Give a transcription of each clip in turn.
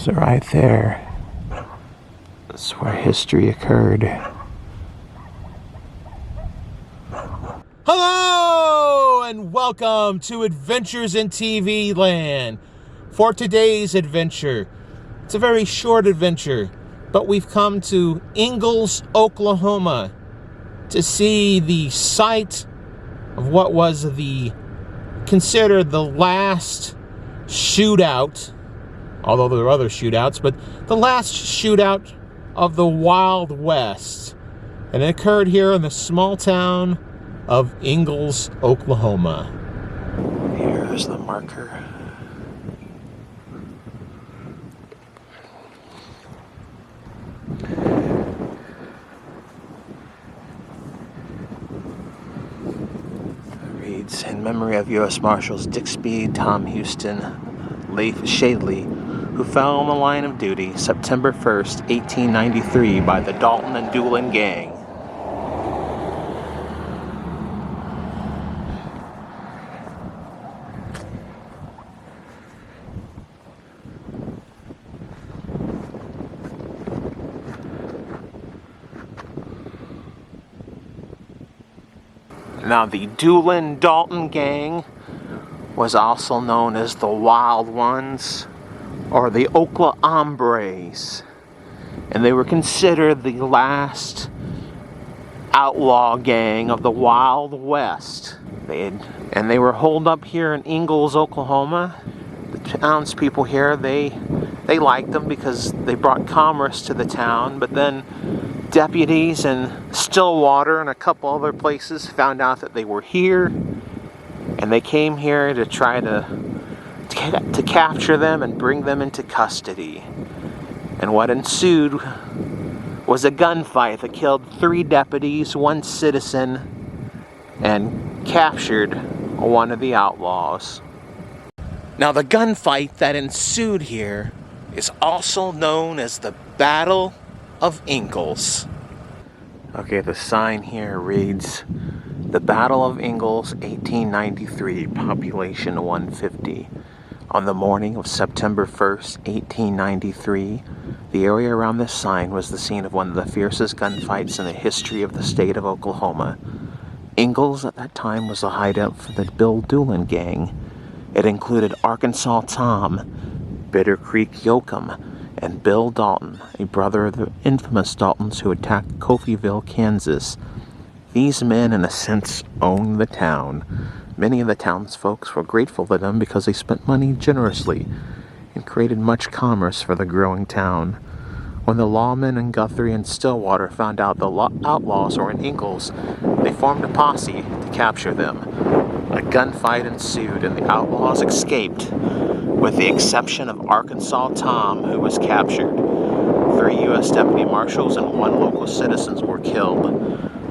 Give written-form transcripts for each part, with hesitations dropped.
So right there, that's where history occurred. Hello and welcome to Adventures in TV Land. For today's adventure, it's a very short adventure, but we've come to Ingalls, Oklahoma to see the site of what was considered the last shootout, although there were other shootouts, but the last shootout of the Wild West. And it occurred here in the small town of Ingalls, Oklahoma. Here's the marker. Reads, in memory of U.S. Marshals Dick Speed, Tom Houston, Leif Shadley, who fell on the line of duty September 1st, 1893 by the Dalton and Doolin Gang. Now, the Doolin-Dalton Gang was also known as the Wild Ones, or the Oklahoma Hombres, and they were considered the last outlaw gang of the Wild West. They were holed up here in Ingalls, Oklahoma. The townspeople here, they liked them because they brought commerce to the town, but then deputies in Stillwater and a couple other places found out that they were here, and they came here to try to capture them and bring them into custody. And what ensued was a gunfight that killed 3 deputies, 1 citizen, and captured one of the outlaws. Now, the gunfight that ensued here is also known as the Battle of Ingalls. Okay, the sign here reads, the Battle of Ingalls, 1893, population 150. On the morning of September 1st, 1893, the area around this sign was the scene of one of the fiercest gunfights in the history of the state of Oklahoma. Ingalls at that time was a hideout for the Bill Doolin Gang. It included Arkansas Tom, Bitter Creek Yoakum, and Bill Dalton, a brother of the infamous Daltons who attacked Coffeyville, Kansas. These men, in a sense, owned the town. Many of the townsfolk were grateful to them because they spent money generously and created much commerce for the growing town. When the lawmen in Guthrie and Stillwater found out the outlaws were in Ingalls, they formed a posse to capture them. A gunfight ensued and the outlaws escaped, with the exception of Arkansas Tom, who was captured. 3 U.S. deputy marshals and 1 local citizen were killed.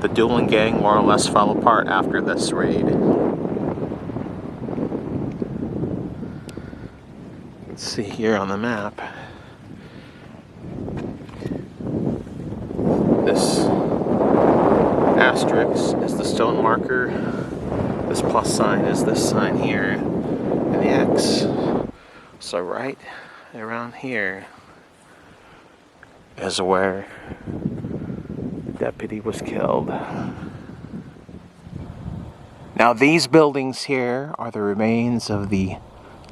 The Doolin Gang more or less fell apart after this raid. Let's see here on the map. This asterisk is the stone marker. This plus sign is this sign here. And the X. So right around here is where the deputy was killed. Now, these buildings here are the remains of the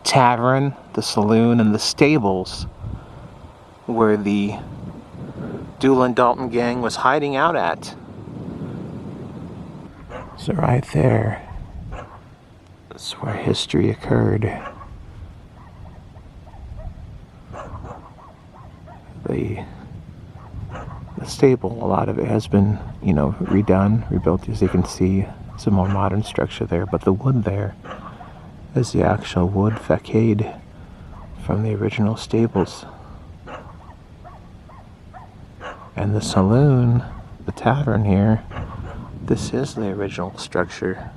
tavern, the saloon, and the stables where the Doolin-Dalton Gang was hiding out at. So right there, that's where history occurred. The stable, a lot of it has been, redone, rebuilt. As you can see, it's a more modern structure there, but the wood there is the actual wood facade from the original stables. And the saloon, the tavern here, this is the original structure.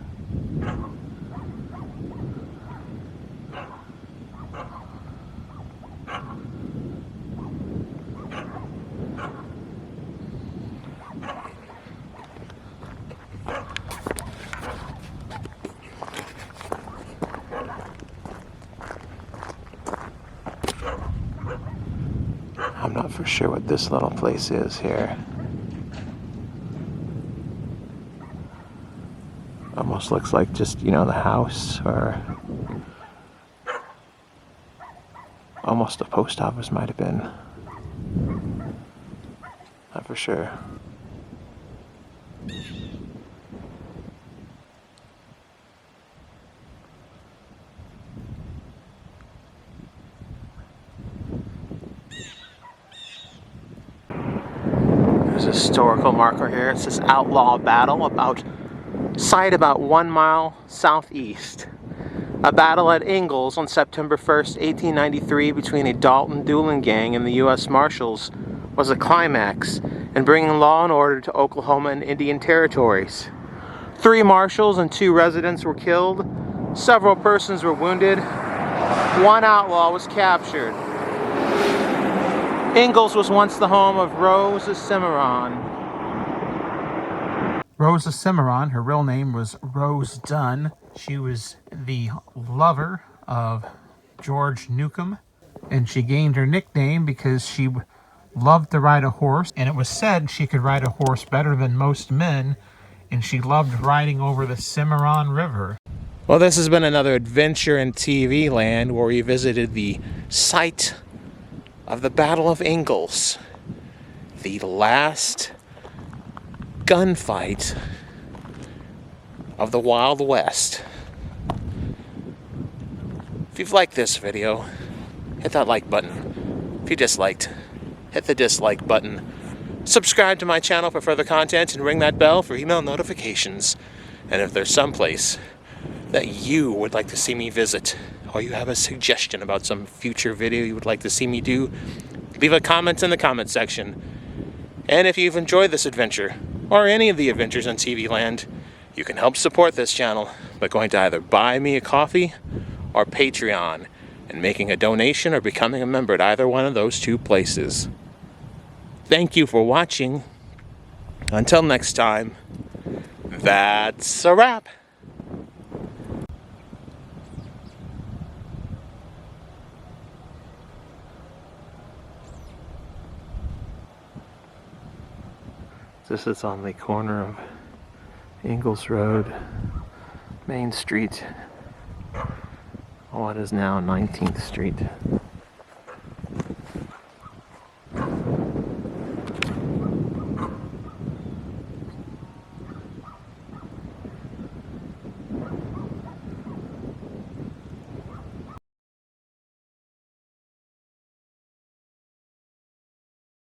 I'm not for sure what this little place is here. Almost looks like just, you know, the house, or almost a post office might have been. Not for sure. There's a historical marker here. It says Outlaw Battle, site about 1 mile southeast. A battle at Ingalls on September 1st, 1893 between a Doolin-Dalton Gang and the U.S. Marshals was a climax in bringing law and order to Oklahoma and Indian territories. 3 marshals and 2 residents were killed. Several persons were wounded. 1 outlaw was captured. Ingalls was once the home of Rosa Cimarron. Rosa Cimarron, her real name was Rose Dunn. She was the lover of George Newcomb, and she gained her nickname because she loved to ride a horse, and it was said she could ride a horse better than most men, and she loved riding over the Cimarron River. Well, this has been another adventure in TV land where we visited the site of the Battle of Ingalls, the last gunfight of the Wild West. If you've liked this video, hit that like button. If you disliked, hit the dislike button. Subscribe to my channel for further content and ring that bell for email notifications. And if there's someplace that you would like to see me visit, or you have a suggestion about some future video you would like to see me do, leave a comment in the comment section. And if you've enjoyed this adventure, or any of the adventures in TV land, you can help support this channel by going to either buy me a coffee or Patreon and making a donation or becoming a member at either one of those 2 places. Thank you for watching. Until next time, that's a wrap. This is on the corner of Ingalls Road, Main Street, what is now 19th Street.